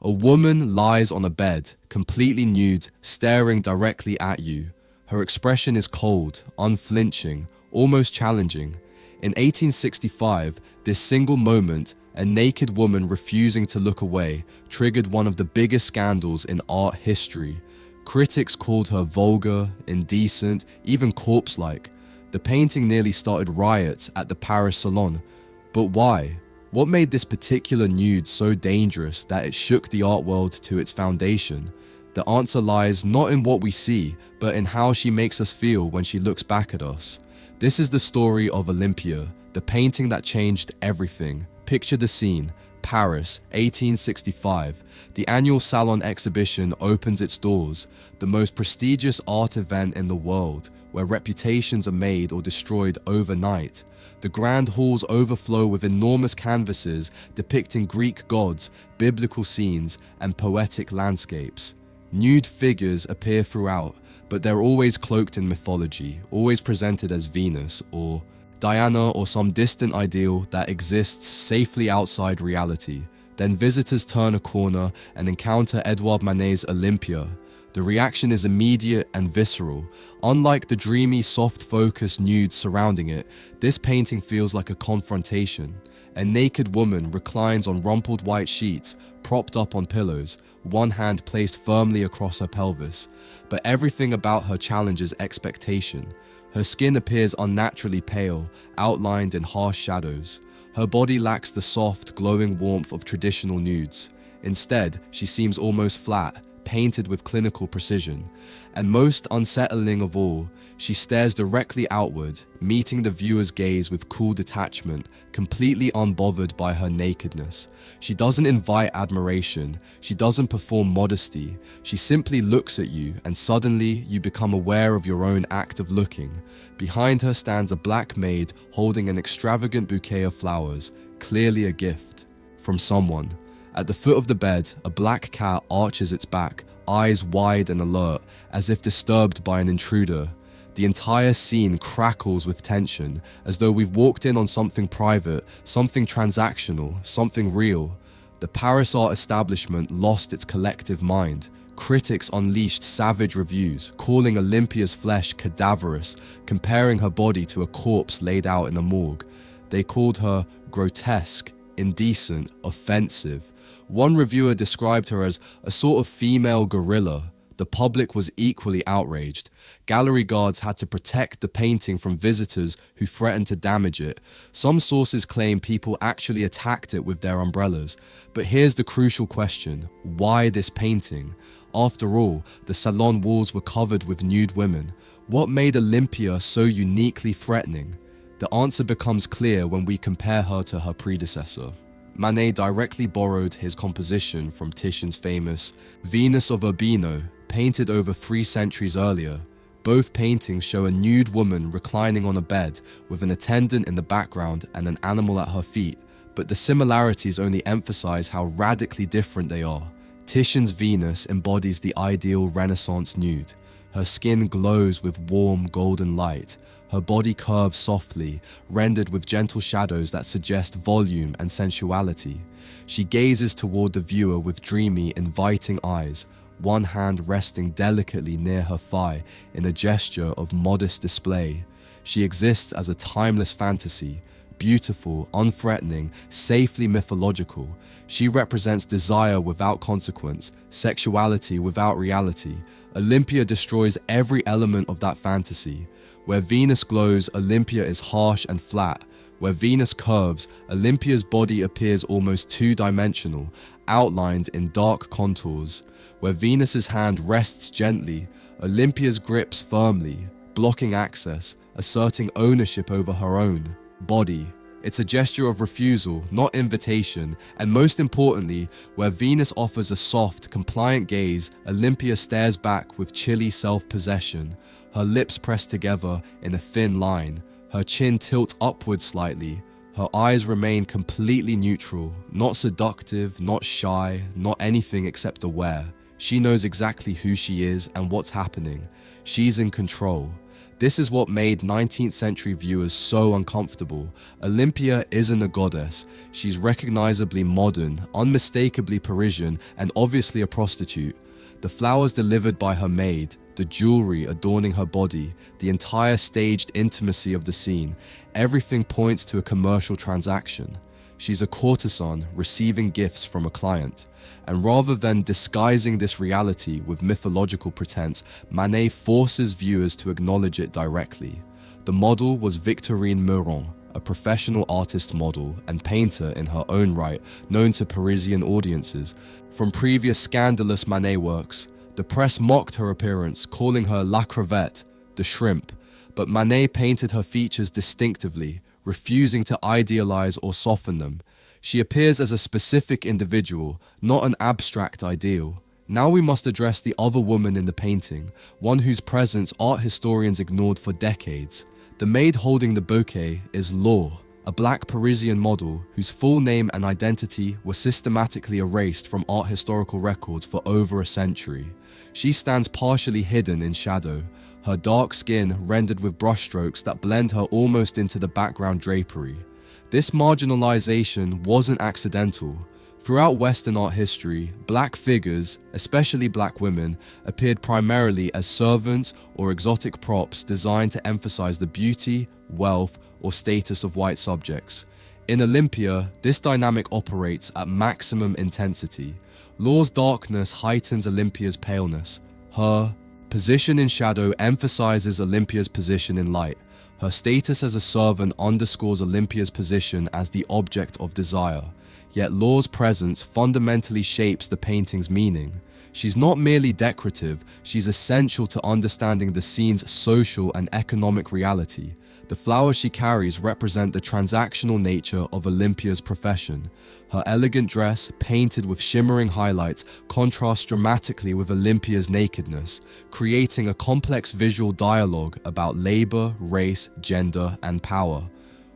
A woman lies on a bed, completely nude, staring directly at you. Her expression is cold, unflinching, almost challenging. In 1865, this single moment, a naked woman refusing to look away, triggered one of the biggest scandals in art history. Critics called her vulgar, indecent, even corpse-like. The painting nearly started riots at the Paris Salon. But why? What made this particular nude so dangerous that it shook the art world to its foundation? The answer lies not in what we see, but in how she makes us feel when she looks back at us. This is the story of Olympia, the painting that changed everything. Picture the scene. Paris, 1865. The annual Salon exhibition opens its doors, the most prestigious art event in the world, where reputations are made or destroyed overnight. The grand halls overflow with enormous canvases depicting Greek gods, biblical scenes, and poetic landscapes. Nude figures appear throughout, but they're always cloaked in mythology, always presented as Venus or Diana or some distant ideal that exists safely outside reality. Then visitors turn a corner and encounter Édouard Manet's Olympia. The reaction is immediate and visceral. Unlike the dreamy, soft-focus nudes surrounding it, this painting feels like a confrontation. A naked woman reclines on rumpled white sheets, propped up on pillows, one hand placed firmly across her pelvis. But everything about her challenges expectation. Her skin appears unnaturally pale, outlined in harsh shadows. Her body lacks the soft, glowing warmth of traditional nudes. Instead, she seems almost flat, painted with clinical precision. And most unsettling of all, she stares directly outward, meeting the viewer's gaze with cool detachment, completely unbothered by her nakedness. She doesn't invite admiration, she doesn't perform modesty, she simply looks at you and suddenly you become aware of your own act of looking. Behind her stands a black maid holding an extravagant bouquet of flowers, clearly a gift from someone. At the foot of the bed, a black cat arches its back, eyes wide and alert, as if disturbed by an intruder. The entire scene crackles with tension, as though we've walked in on something private, something transactional, something real. The Paris art establishment lost its collective mind. Critics unleashed savage reviews, calling Olympia's flesh cadaverous, comparing her body to a corpse laid out in a morgue. They called her grotesque, indecent, offensive. One reviewer described her as a sort of female gorilla. The public was equally outraged. Gallery guards had to protect the painting from visitors who threatened to damage it. Some sources claim people actually attacked it with their umbrellas. But here's the crucial question: why this painting? After all, the salon walls were covered with nude women. What made Olympia so uniquely threatening? The answer becomes clear when we compare her to her predecessor. Manet directly borrowed his composition from Titian's famous Venus of Urbino, painted over 3 centuries earlier. Both paintings show a nude woman reclining on a bed with an attendant in the background and an animal at her feet, but the similarities only emphasize how radically different they are. Titian's Venus embodies the ideal Renaissance nude. Her skin glows with warm golden light. Her body curves softly, rendered with gentle shadows that suggest volume and sensuality. She gazes toward the viewer with dreamy, inviting eyes, one hand resting delicately near her thigh in a gesture of modest display. She exists as a timeless fantasy, beautiful, unthreatening, safely mythological. She represents desire without consequence, sexuality without reality. Olympia destroys every element of that fantasy. Where Venus glows, Olympia is harsh and flat. Where Venus curves, Olympia's body appears almost two-dimensional, outlined in dark contours. Where Venus's hand rests gently, Olympia's grips firmly, blocking access, asserting ownership over her own body. It's a gesture of refusal, not invitation, and most importantly, where Venus offers a soft, compliant gaze, Olympia stares back with chilly self-possession. Her lips press together in a thin line, her chin tilts upwards slightly. Her eyes remain completely neutral, not seductive, not shy, not anything except aware. She knows exactly who she is and what's happening. She's in control. This is what made 19th century viewers so uncomfortable. Olympia isn't a goddess. She's recognizably modern, unmistakably Parisian, and obviously a prostitute. The flowers delivered by her maid, the jewelry adorning her body, the entire staged intimacy of the scene, everything points to a commercial transaction. She's a courtesan receiving gifts from a client. And rather than disguising this reality with mythological pretense, Manet forces viewers to acknowledge it directly. The model was Victorine Meuron, a professional artist model and painter in her own right, known to Parisian audiences. From previous scandalous Manet works, the press mocked her appearance, calling her La Crevette, the shrimp, but Manet painted her features distinctively, refusing to idealize or soften them. She appears as a specific individual, not an abstract ideal. Now we must address the other woman in the painting, one whose presence art historians ignored for decades. The maid holding the bouquet is Laure, a black Parisian model whose full name and identity were systematically erased from art historical records for over a century. She stands partially hidden in shadow, her dark skin rendered with brushstrokes that blend her almost into the background drapery. This marginalization wasn't accidental. Throughout Western art history, black figures, especially black women, appeared primarily as servants or exotic props designed to emphasize the beauty, wealth, or status of white subjects. In Olympia, this dynamic operates at maximum intensity. Laure's darkness heightens Olympia's paleness. Her position in shadow emphasizes Olympia's position in light. Her status as a servant underscores Olympia's position as the object of desire. Yet Laure's presence fundamentally shapes the painting's meaning. She's not merely decorative, she's essential to understanding the scene's social and economic reality. The flowers she carries represent the transactional nature of Olympia's profession. Her elegant dress, painted with shimmering highlights, contrasts dramatically with Olympia's nakedness, creating a complex visual dialogue about labor, race, gender, and power.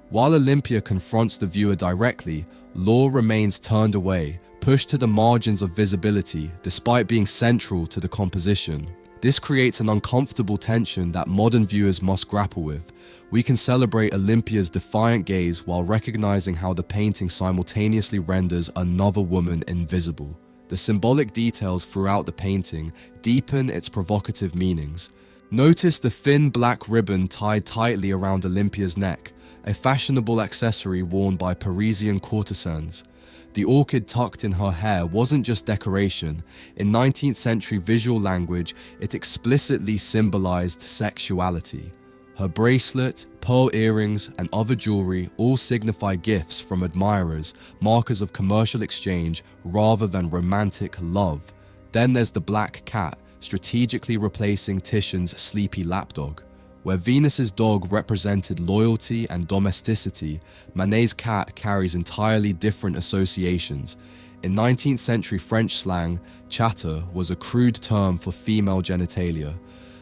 While Olympia confronts the viewer directly, Laure remains turned away, pushed to the margins of visibility despite being central to the composition. This creates an uncomfortable tension that modern viewers must grapple with. We can celebrate Olympia's defiant gaze while recognizing how the painting simultaneously renders another woman invisible. The symbolic details throughout the painting deepen its provocative meanings. Notice the thin black ribbon tied tightly around Olympia's neck, a fashionable accessory worn by Parisian courtesans. The orchid tucked in her hair wasn't just decoration. In 19th century visual language, it explicitly symbolized sexuality. Her bracelet, pearl earrings, and other jewelry all signify gifts from admirers, markers of commercial exchange rather than romantic love. Then there's the black cat, strategically replacing Titian's sleepy lapdog. Where Venus's dog represented loyalty and domesticity, Manet's cat carries entirely different associations. In 19th century French slang, chatte was a crude term for female genitalia.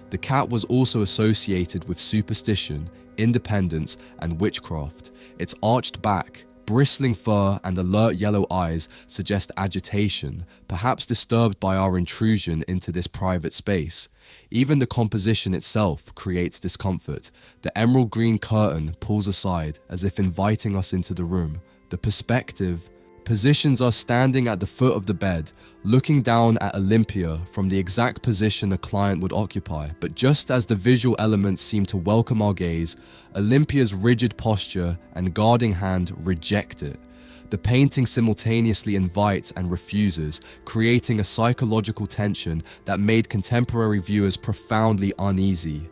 The cat was also associated with superstition, independence, and witchcraft. Its arched back, bristling fur, and alert yellow eyes suggest agitation, perhaps disturbed by our intrusion into this private space. Even the composition itself creates discomfort. The emerald green curtain pulls aside as if inviting us into the room. The perspective positions us standing at the foot of the bed, looking down at Olympia from the exact position a client would occupy. But just as the visual elements seem to welcome our gaze, Olympia's rigid posture and guarding hand reject it. The painting simultaneously invites and refuses, creating a psychological tension that made contemporary viewers profoundly uneasy.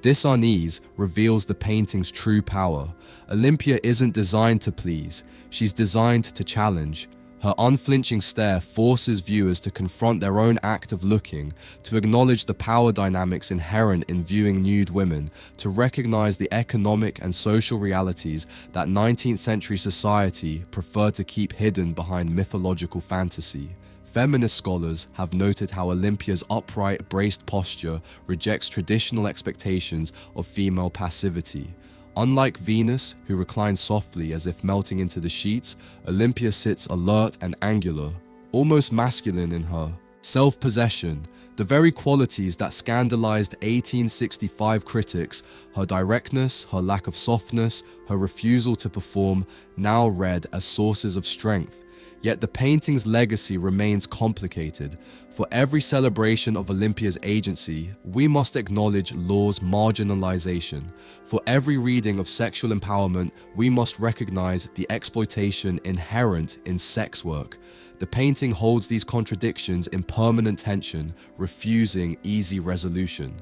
This unease reveals the painting's true power. Olympia isn't designed to please, she's designed to challenge. Her unflinching stare forces viewers to confront their own act of looking, to acknowledge the power dynamics inherent in viewing nude women, to recognize the economic and social realities that 19th century society preferred to keep hidden behind mythological fantasy. Feminist scholars have noted how Olympia's upright, braced posture rejects traditional expectations of female passivity. Unlike Venus, who reclines softly as if melting into the sheets, Olympia sits alert and angular, almost masculine in her Self-possession, the very qualities that scandalized 1865 critics, her directness, her lack of softness, her refusal to perform, now read as sources of strength. Yet the painting's legacy remains complicated. For every celebration of Olympia's agency, we must acknowledge Laure's marginalization. For every reading of sexual empowerment, we must recognize the exploitation inherent in sex work. The painting holds these contradictions in permanent tension, refusing easy resolution.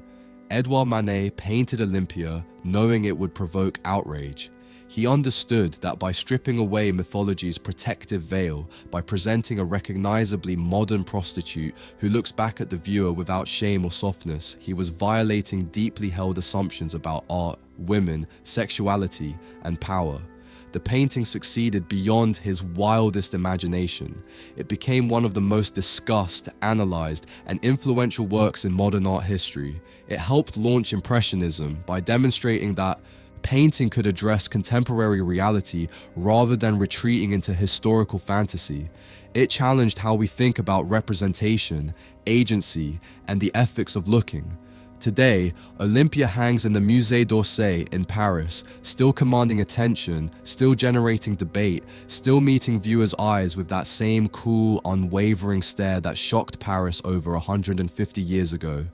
Édouard Manet painted Olympia knowing it would provoke outrage. He understood that by stripping away mythology's protective veil, by presenting a recognizably modern prostitute who looks back at the viewer without shame or softness, he was violating deeply held assumptions about art, women, sexuality, and power. The painting succeeded beyond his wildest imagination. It became one of the most discussed, analyzed, and influential works in modern art history. It helped launch Impressionism by demonstrating that painting could address contemporary reality rather than retreating into historical fantasy. It challenged how we think about representation, agency, and the ethics of looking. Today, Olympia hangs in the Musée d'Orsay in Paris, still commanding attention, still generating debate, still meeting viewers' eyes with that same cool, unwavering stare that shocked Paris over 150 years ago.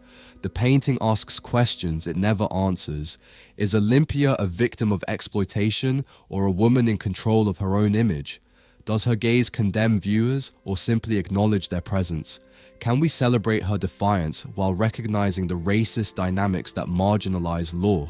The painting asks questions it never answers. Is Olympia a victim of exploitation or a woman in control of her own image? Does her gaze condemn viewers or simply acknowledge their presence? Can we celebrate her defiance while recognizing the racist dynamics that marginalize Laure?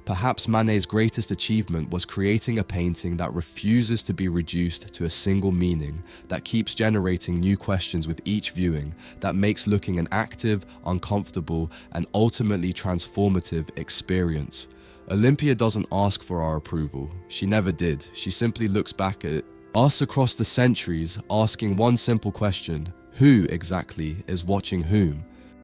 Perhaps Manet's greatest achievement was creating a painting that refuses to be reduced to a single meaning, that keeps generating new questions with each viewing, that makes looking an active, uncomfortable, and ultimately transformative experience. Olympia doesn't ask for our approval. She never did. She simply looks back at us across the centuries, asking one simple question: who exactly is watching whom?